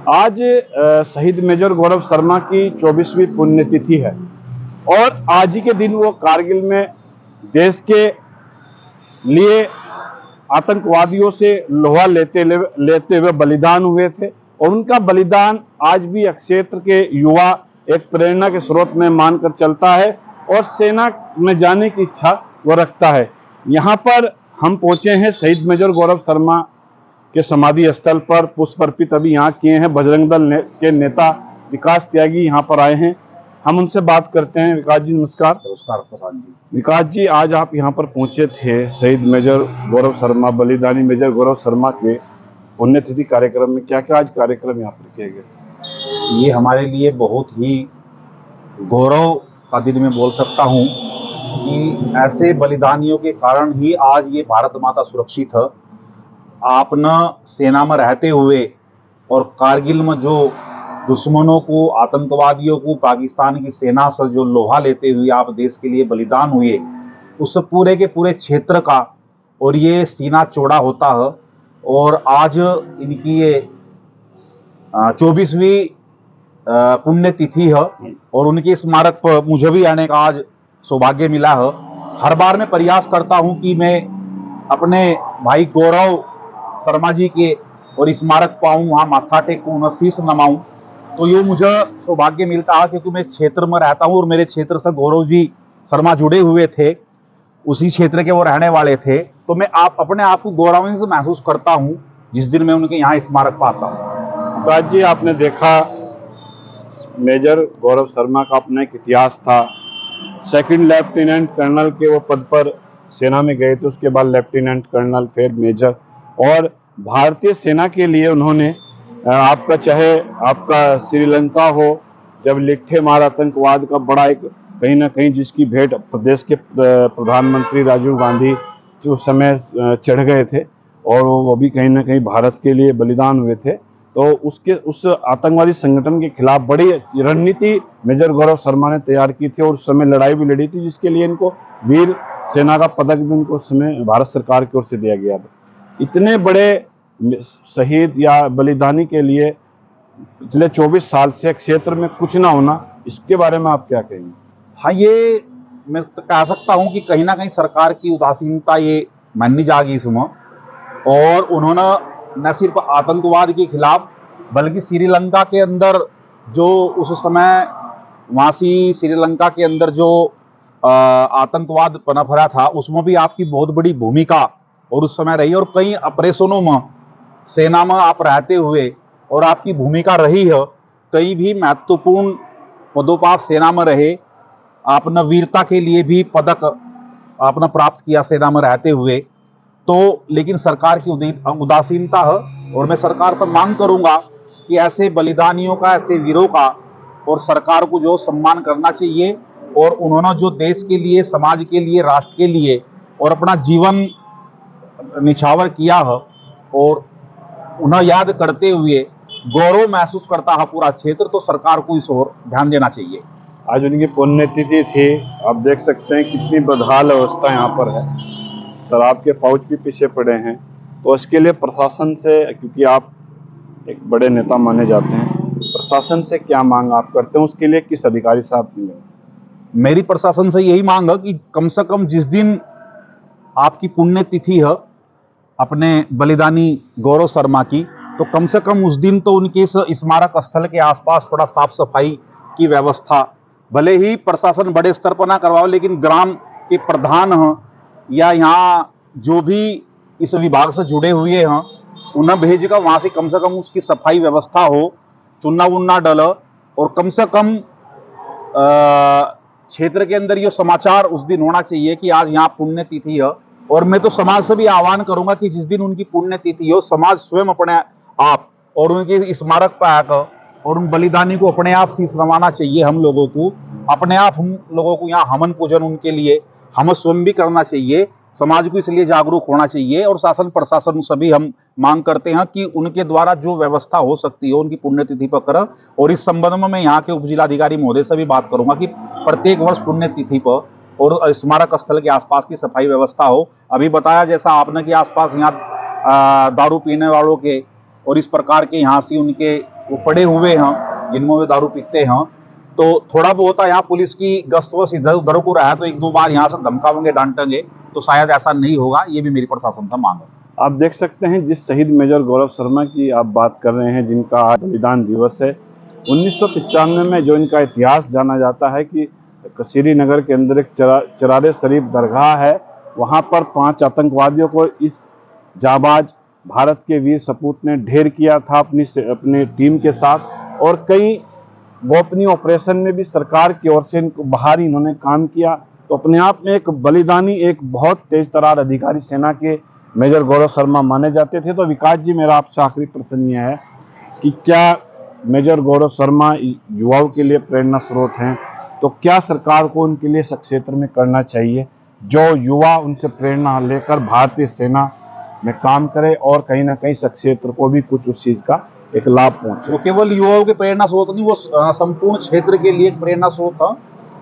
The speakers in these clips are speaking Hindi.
आज शहीद मेजर गौरव शर्मा की 24वीं पुण्यतिथि है और आज ही के दिन वो कारगिल में देश के लिए आतंकवादियों से लोहा लेते हुए बलिदान हुए थे और उनका बलिदान आज भी क्षेत्र के युवा एक प्रेरणा के स्रोत में मानकर चलता है और सेना में जाने की इच्छा वो रखता है। यहाँ पर हम पहुंचे हैं शहीद मेजर गौरव शर्मा के समाधि स्थल पर। पुष्प अर्पित अभी यहाँ किए हैं। बजरंग दल के नेता विकास त्यागी यहाँ पर आए हैं, हम उनसे बात करते हैं। विकास जी नमस्कार। नमस्कार प्रसाद जी। विकास जी, आज आप यहाँ पर पहुंचे थे शहीद मेजर गौरव शर्मा, बलिदानी मेजर गौरव शर्मा के पुण्यतिथि कार्यक्रम में। क्या क्या आज कार्यक्रम यहाँ पर किए गए? ये हमारे लिए बहुत ही गौरव का दिन मैं बोल सकता हूँ कि ऐसे बलिदानियों के कारण ही आज ये भारत माता सुरक्षित है। आप न सेना में रहते हुए और कारगिल में जो दुश्मनों को, आतंकवादियों को, पाकिस्तान की सेना से जो लोहा लेते हुए आप देश के लिए बलिदान हुए, उस पूरे के पूरे क्षेत्र का और ये सीना चौड़ा होता है। और आज इनकी ये 24वीं पुण्यतिथि है और उनके स्मारक पर मुझे भी आने का आज सौभाग्य मिला है। हर बार मैं प्रयास करता हूं कि मैं अपने भाई गौरव शर्मा जी के और स्मारक पाऊं, वहां माथा टेकूं, उन्हें शीश नमाऊं, तो ये मुझे सौभाग्य मिलता है क्योंकि मैं क्षेत्र में रहता हूं और मेरे क्षेत्र से गौरव जी शर्मा जुड़े हुए थे, उसी क्षेत्र के वो रहने वाले थे। तो मैं अपने आप को गौरवान्वित से महसूस करता हूं जिस दिन मैं उनके यहाँ स्मारक पाता हूँ। विकास जी, आपने देखा मेजर गौरव शर्मा का अपना एक इतिहास था। सेकंड लेफ्टिनेंट कर्नल के वो पद पर सेना में गए थे, उसके बाद लेफ्टिनेंट कर्नल, फिर मेजर, और भारतीय सेना के लिए उन्होंने आपका चाहे आपका श्रीलंका हो, जब लिट्ठे मार आतंकवाद का बड़ा एक कहीं ना कहीं जिसकी भेंट प्रदेश के प्रधानमंत्री राजीव गांधी जो उस समय चढ़ गए थे और वो भी कहीं ना कहीं भारत के लिए बलिदान हुए थे, तो उस आतंकवादी संगठन के खिलाफ बड़ी रणनीति मेजर गौरव शर्मा ने तैयार की थी और उस समय लड़ाई भी लड़ी थी, जिसके लिए इनको वीर सेना का पदक भी उनको उस समय भारत सरकार की ओर से दिया गया था। इतने बड़े शहीद या बलिदानी के लिए पिछले 24 साल से क्षेत्र में कुछ ना होना, इसके बारे में आप क्या कहेंगे? हाँ, ये मैं तो कह सकता हूँ कि कहीं ना कहीं सरकार की उदासीनता ये माननी जाएगी इसमें। और उन्होंने न सिर्फ आतंकवाद के खिलाफ बल्कि श्रीलंका के अंदर जो उस समय वहाँ से श्रीलंका के अंदर जो आतंकवाद पनप रहा था, उसमें भी आपकी बहुत बड़ी भूमिका और उस समय रही। और कई ऑपरेशनों में सेना में आप रहते हुए और आपकी भूमिका रही है, कई भी महत्वपूर्ण पदों पर आप सेना में रहे, आपने वीरता के लिए भी पदक आपने प्राप्त किया सेना में रहते हुए। तो लेकिन सरकार की उदासीनता है और मैं सरकार से मांग करूंगा कि ऐसे बलिदानियों का, ऐसे वीरों का और सरकार को जो सम्मान करना चाहिए। और उन्होंने जो देश के लिए, समाज के लिए, राष्ट्र के लिए और अपना जीवन निछावर किया है, और उन्हें याद करते हुए गौरव महसूस करता है पूरा क्षेत्र, तो सरकार को इस ओर ध्यान देना चाहिए। आज उनकी पुण्यतिथि थी, आप देख सकते हैं कितनी बदहाल अवस्था यहाँ पर है। शराब के पाउच भी पीछे पड़े हैं। तो इसके लिए प्रशासन से, क्योंकि आप एक बड़े नेता माने जाते हैं, प्रशासन से क्या मांग आप करते हैं? उसके लिए किस अधिकारी साहब मिले? मेरी प्रशासन से यही मांग है कि कम से कम जिस दिन आपकी पुण्यतिथि है अपने बलिदानी गौरव शर्मा की, तो कम से कम उस दिन तो उनके इस स्मारक स्थल के आसपास थोड़ा साफ सफाई की व्यवस्था, भले ही प्रशासन बड़े स्तर पर ना करवाओ, लेकिन ग्राम के प्रधान हैं या यहाँ जो भी इस विभाग से जुड़े हुए हैं, उन्हें भेजकर वहाँ से कम उसकी सफाई व्यवस्था हो, चुना वुन्ना डल, और कम से कम क्षेत्र के अंदर ये समाचार उस दिन होना चाहिए कि आज यहाँ पुण्यतिथि है। और मैं तो समाज से भी आह्वान करूंगा कि जिस दिन उनकी पुण्यतिथि हो, समाज स्वयं अपने आप और उनके स्मारक पर आकर और उन बलिदानी को अपने आप शीश नवाना चाहिए। हम लोगों को अपने आप, हम लोगों को यहाँ हवन पूजन उनके लिए हमें स्वयं भी करना चाहिए। समाज को इसलिए जागरूक होना चाहिए। और शासन प्रशासन सभी हम मांग करते हैं कि उनके द्वारा जो व्यवस्था हो सकती है उनकी पुण्यतिथि पर करें। और इस संबंध में मैं यहाँ के उपजिलाधिकारी महोदय से भी बात करूंगा कि प्रत्येक वर्ष पुण्यतिथि पर और स्मारक स्थल के आसपास की सफाई व्यवस्था हो। अभी बताया जैसा आपने कि आसपास यहाँ दारू पीने वालों के और इस प्रकार के यहाँ से उनके वो पड़े हुए हैं जिनमें वे दारू पीते हैं। तो थोड़ा बहुत यहाँ पुलिस की गश्त वस्त इधर उधर को रहा है, तो एक दो बार यहाँ से धमकावेंगे डांटेंगे, तो शायद ऐसा नहीं होगा। ये भी मेरी प्रशासन से मांग है। आप देख सकते हैं जिस शहीद मेजर गौरव शर्मा की आप बात कर रहे हैं, जिनका आज बलिदान दिवस है, 1995 में जो इनका इतिहास जाना जाता है कि श्रीनगर के अंदर एक चरारे शरीफ दरगाह है, वहाँ पर 5 आतंकवादियों को इस जाबाज भारत के वीर सपूत ने ढेर किया था अपनी टीम के साथ, और कई गोपनीय ऑपरेशन में भी सरकार की ओर से इनको बाहर इन्होंने काम किया। तो अपने आप में एक बलिदानी, एक बहुत तेज तरार अधिकारी सेना के मेजर गौरव शर्मा माने जाते थे। तो विकास जी, मेरा आपसे आखिरी प्रश्न यह है कि क्या मेजर गौरव शर्मा युवाओं के लिए प्रेरणा स्रोत हैं, तो क्या सरकार को उनके लिए इस क्षेत्र में करना चाहिए जो युवा उनसे प्रेरणा लेकर भारतीय सेना में काम करे और कहीं ना कहीं इस क्षेत्र को भी कुछ उस चीज का एक लाभ पहुंचे? वो केवल युवाओं के प्रेरणा स्रोत नहीं, वो संपूर्ण क्षेत्र के लिए एक प्रेरणा स्रोत था,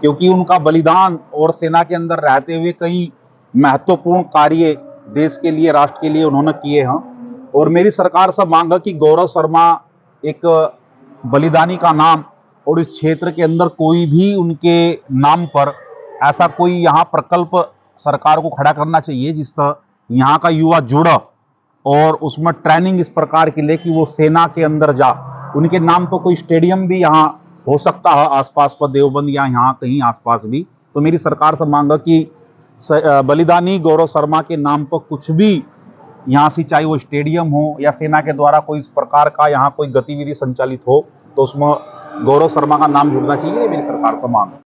क्योंकि उनका बलिदान और सेना के अंदर रहते हुए कई महत्वपूर्ण कार्य देश के लिए, राष्ट्र के लिए उन्होंने किए हैं। और मेरी सरकार से मांग है कि गौरव शर्मा एक बलिदानी का नाम, और इस क्षेत्र के अंदर कोई भी उनके नाम पर ऐसा कोई यहाँ प्रकल्प सरकार को खड़ा करना चाहिए जिससे यहाँ का युवा जुड़ा, और उसमें ट्रेनिंग इस प्रकार की ले कि वो सेना के अंदर जा। उनके नाम पर कोई स्टेडियम भी यहाँ हो सकता है आसपास पर, देवबंद या यहाँ कहीं आसपास भी। तो मेरी सरकार से मांग है कि बलिदानी गौरव शर्मा के नाम पर कुछ भी यहाँ से, चाहे वो स्टेडियम हो या सेना के द्वारा कोई इस प्रकार का यहाँ कोई गतिविधि संचालित हो, तो उसमें गौरव शर्मा का नाम जुड़ना चाहिए। मेरी सरकार से मांग है।